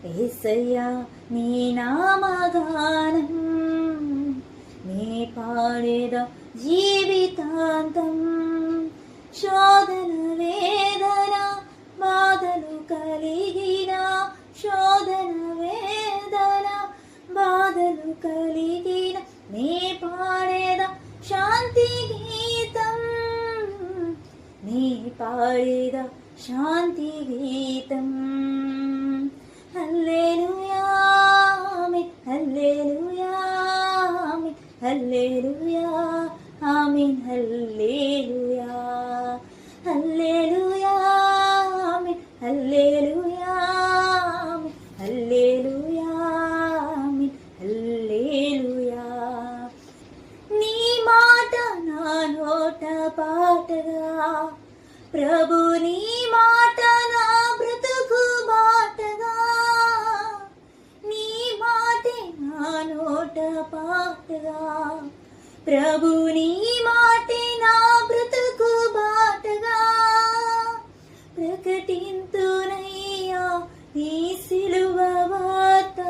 యేసయ్యా నీ నామగానం నీ పాడేద జీవితాంతం. శోధన వేదన బాధలు కలిగిన, శోధన వేదన బాధలు కలిగిన నీ పాడేద శాంతి గీతం, నీ పాడేద శాంతి గీతం. హల్లెలూయా ఆమేన్, హల్లెలూయా ఆమేన్, హల్లెలూయా ఆమేన్, హల్లెలూయా, హల్లెలూయా ఆమేన్, హల్లెలూయా ఆమేన్, హల్లెలూయా ఆమేన్, హల్లెలూయా. నీ మాట నా నోట పాటగా ప్రభు, నీ మాట నా బ్రతుకు బాటగా, నీ మాటే నా నోట పాటగా ప్రభు, నీ మాటే నా బ్రతుకు బాటగా. ప్రకటింతునయ్యా నీ సిలువ వార్త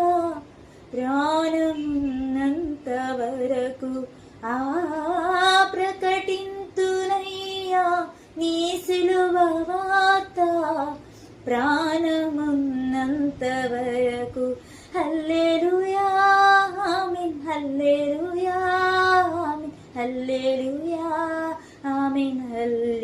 ప్రాణమున్నంత వరకు, ప్రకటింతునయ్యా నీ సిలువ వార్త ప్రాణమున్నంత వరకు. హల్లెలూయా ఆమేన్, హల్లెలూయా ఆమేన్, హల్లెలూయా ఆమేన్, హల్లెలూయా.